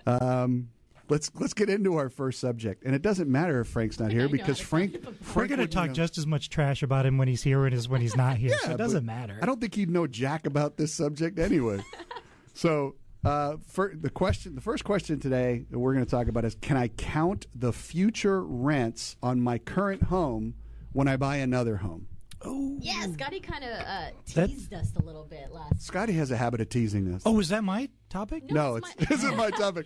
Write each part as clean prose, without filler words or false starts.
Let's get into our first subject, and it doesn't matter if Frank's not here because Frank. We're going to talk just as much trash about him when he's here as when he's not here. Yeah, so it doesn't matter. I don't think he'd know jack about this subject anyway. So, the first question today that we're going to talk about is: can I count the future rents on my current home when I buy another home? Oh, yeah. Scotty kind of teased us a little bit last. Scotty has a habit of teasing us. Oh, is that my topic? No, it isn't my topic.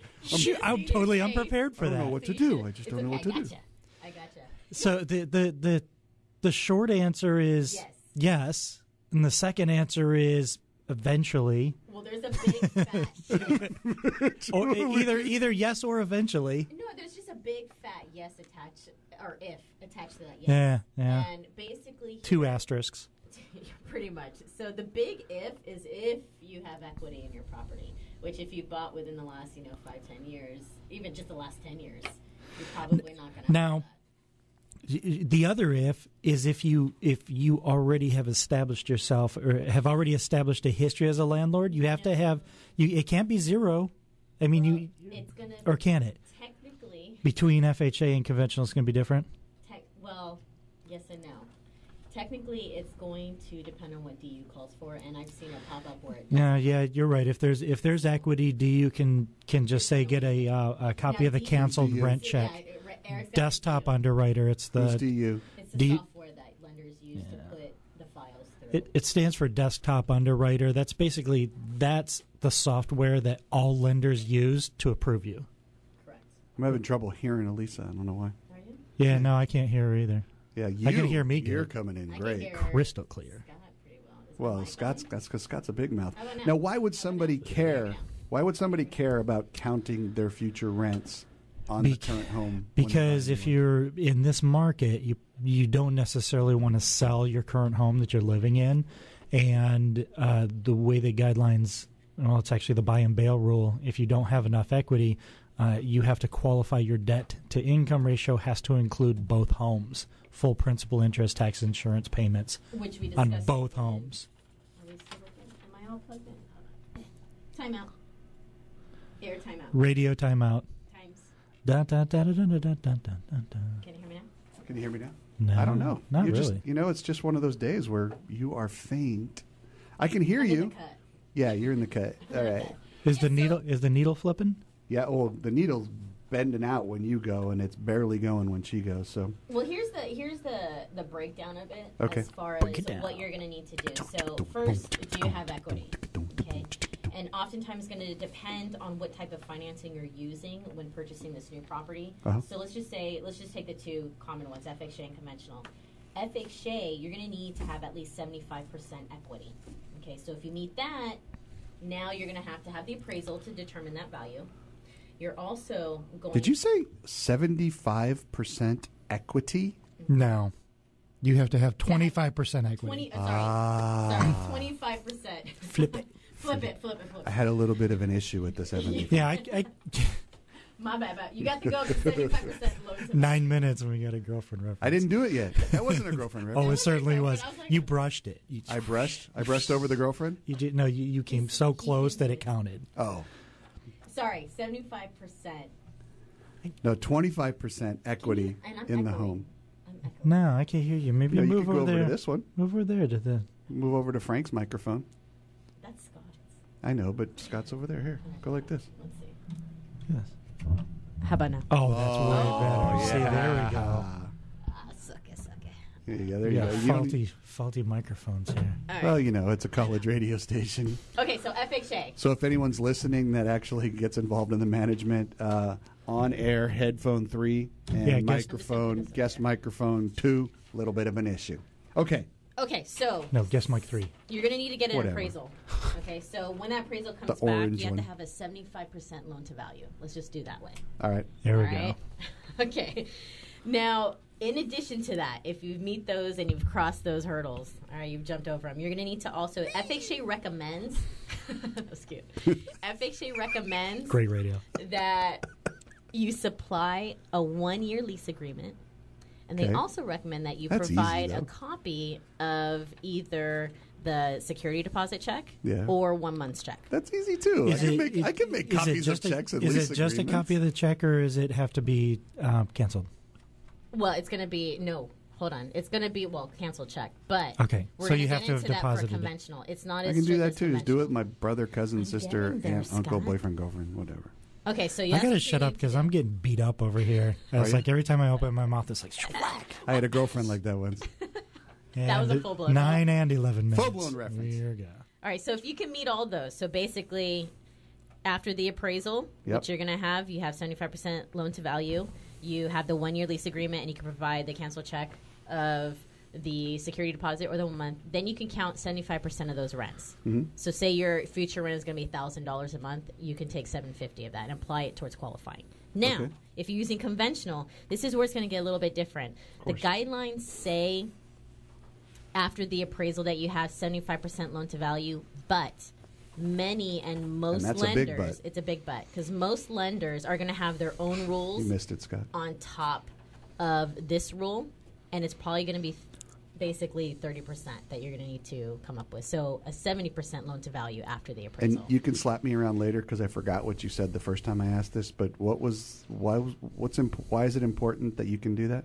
I'm totally unprepared for that. I don't know what to do. I just don't know what to do. I gotcha. So the short answer is yes, and the second answer is eventually. Well, there's a big fat. Or either yes or eventually. No, there's just a big fat yes attached, or if attached to that yes. Yeah. And basically, two asterisks. Pretty much. So the big if is if you have equity in your property, which if you bought within the last 5-10 years, even just the last 10 years, you're probably not going to. Now, the other if is if you already have established yourself or have already established a history as a landlord, you have to have it can't be zero. I mean, it's gonna, or can it? Technically, between FHA and conventional, it's going to be different. Well, yes and no. Technically, it's going to depend on what DU calls for, and I've seen it pop up where it. Yeah, you're right. If there's equity, DU can just say get a copy of the canceled rent check. Desktop underwriter. It's the DU. It's the software that lenders use to put the files through. It stands for desktop underwriter. That's the software that all lenders use to approve you. Correct. I'm having trouble hearing Elisa. I don't know why. Are you? Yeah, no, I can't hear her either. Yeah, I can hear me. You're coming in great, crystal clear. Scott pretty well. That's because Scott's a big mouth. Now, why would somebody care? Why would somebody care about counting their future rents on the current home? Because if you're in this market, you don't necessarily want to sell your current home that you're living in, and the way the guidelines, well, it's actually the buy and bail rule. If you don't have enough equity, you have to qualify your debt to income ratio has to include both homes, full principal, interest, tax, insurance payments which we on both homes. Are we still working? Am I all plugged in? Timeout. Air timeout. Radio timeout. Times. Da, da, da, da, da, da, da, da, da, da. Can you hear me now? Can you hear me now? No, I don't know. Not really. It's just one of those days where you are faint. I can hear you. In the cut. Yeah, you're in the cut. All right. Is the needle flipping? Yeah. Well, the needle's bending out when you go, and it's barely going when she goes. So. Well, here's the breakdown of it as far as what you're going to need to do. So first, do you have equity? Okay. And oftentimes going to depend on what type of financing you're using when purchasing this new property. Uh-huh. So let's just take the two common ones, FHA and conventional. FHA, you're going to need to have at least 75% equity. Okay, so if you meet that, now you're going to have the appraisal to determine that value. You're also going. Did you say 75% equity? No. You have to have 25% equity. 25%. Flip it. Flip it. I had a little bit of an issue with the 75. Yeah, My bad. You got to go to 75% loan to 9 minutes and we got a girlfriend reference. I didn't do it yet. That wasn't a girlfriend reference. Oh, it certainly was. You brushed it. I brushed over the girlfriend? You came so close that it counted. Oh. Sorry, 75%. No, 25% equity in the home. No, I can't hear you. Maybe you move could over go there. To this one. Move over there to the. Move over to Frank's microphone. That's Scott's. I know, but Scott's over there. Here, go like this. Let's see. Yes. How about now? Oh, that's way better. Yeah. See, there we go. Suck it. Yeah, there you go. Faulty microphones here. Right. Well, it's a college radio station. Okay, so FHA. So if anyone's listening that actually gets involved in the management, on-air headphone 3 and microphone, guest microphone 2, a little bit of an issue. Okay, so... No, guest mic 3. You're going to need to get an appraisal. Okay, so when that appraisal comes back, you have to have a 75% loan to value. Let's just do that way. All right. There we go. Okay. Now, in addition to that, if you meet those and you've crossed those hurdles, all right, you've jumped over them, you're going to need to also... FHA recommends... That's cute. FHA recommends... Great radio. ...that you supply a 1-year lease agreement. And they also recommend that you provide a copy of either the security deposit check Yeah. or 1 month's check. That's easy too. I can make copies of checks and lease agreements. Is it just a copy of the check, or does it have to be canceled? Well, it's going to be hold on. It's going to be canceled check, but okay. We're So gonna you get have to have into that for deposited it. conventional. It's not. I as can do strict that as too. Just do it with conventional. my brother, cousin, sister, getting there, aunt, uncle, Scott. boyfriend, girlfriend, whatever. Okay, so I gotta shut up because I'm getting beat up over here. It's you? like every time I open my mouth, it's like I had a girlfriend like that once. That was a And full-blown 9 and 11 minutes. Full-blown reference. Here we go. All right, so if you can meet all those, so basically, after the appraisal, Yep. which you're going to have, you have 75% loan to value. You have the 1-year lease agreement, and you can provide the cancel check of the security deposit or the 1 month. Then you can count 75% of those rents. Mm-hmm. So say your future rent is going to be $1,000 a month, you can take $750 of that and apply it towards qualifying. Now, Okay. if you're using conventional, this is where it's going to get a little bit different. The guidelines say after the appraisal that you have 75% loan to value, but many and most that's a big lenders, but. it's a big but, because most lenders are going to have their own rules You missed it, Scott. on top of this rule, and it's probably going to be basically 30% that you're going to need to come up with. So a 70% loan to value after the appraisal. And you can slap me around later because I forgot what you said the first time I asked this. But why is it important that you can do that?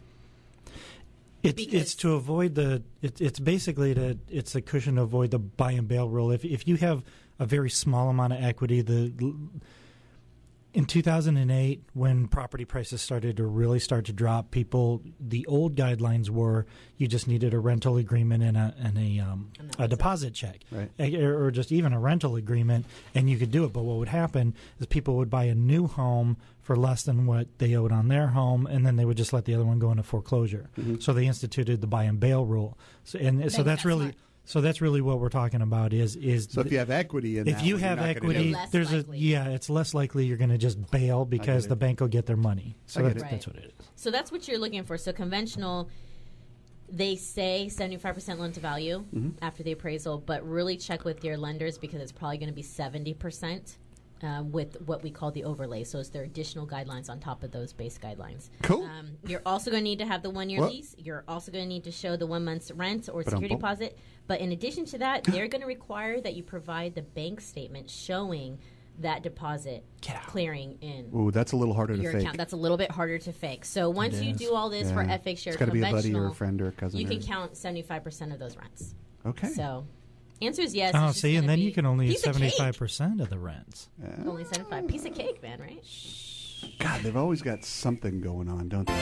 It's to avoid it's basically it's a cushion to avoid the buy and bail rule. If you have a very small amount of equity, in 2008, when property prices started to really start to drop, the old guidelines were you just needed a rental agreement and a deposit check, right. or just even a rental agreement, and you could do it. But what would happen is people would buy a new home for less than what they owed on their home, and then they would just let the other one go into foreclosure. Mm-hmm. So they instituted the buy and bail rule. So that's really. Smart. So that's really what we're talking about. Is so if you have equity in if that you one, have you're not gonna equity, do it. Less likely. it's less likely you're going to just bail because it. the bank will get their money. So I get that's it. that's what it is. So that's what you're looking for. So conventional, they say 75% loan to value after the appraisal, but really check with your lenders because it's probably going to be 70% with what we call the overlay. So it's their additional guidelines on top of those base guidelines. Cool. You're also going to need to have the 1-year What? lease. You're also going to need to show the 1 month's rent or Ba-dum-bum. security deposit. But in addition to that, they're going to require that you provide the bank statement showing that deposit clearing in Ooh, that's a little harder to your fake. account. That's a little bit harder to fake. So once you is. do all this for Yeah. FX Share It's got to be a buddy conventional, or a friend or a cousin. you or- can count 75% of those rents. Okay. So answer is yes. Oh, It's just see, and gonna then be you can only use piece of cake. 75% of the rents. Only 75. Piece of cake, man, right? God, they've always got something going on, don't they?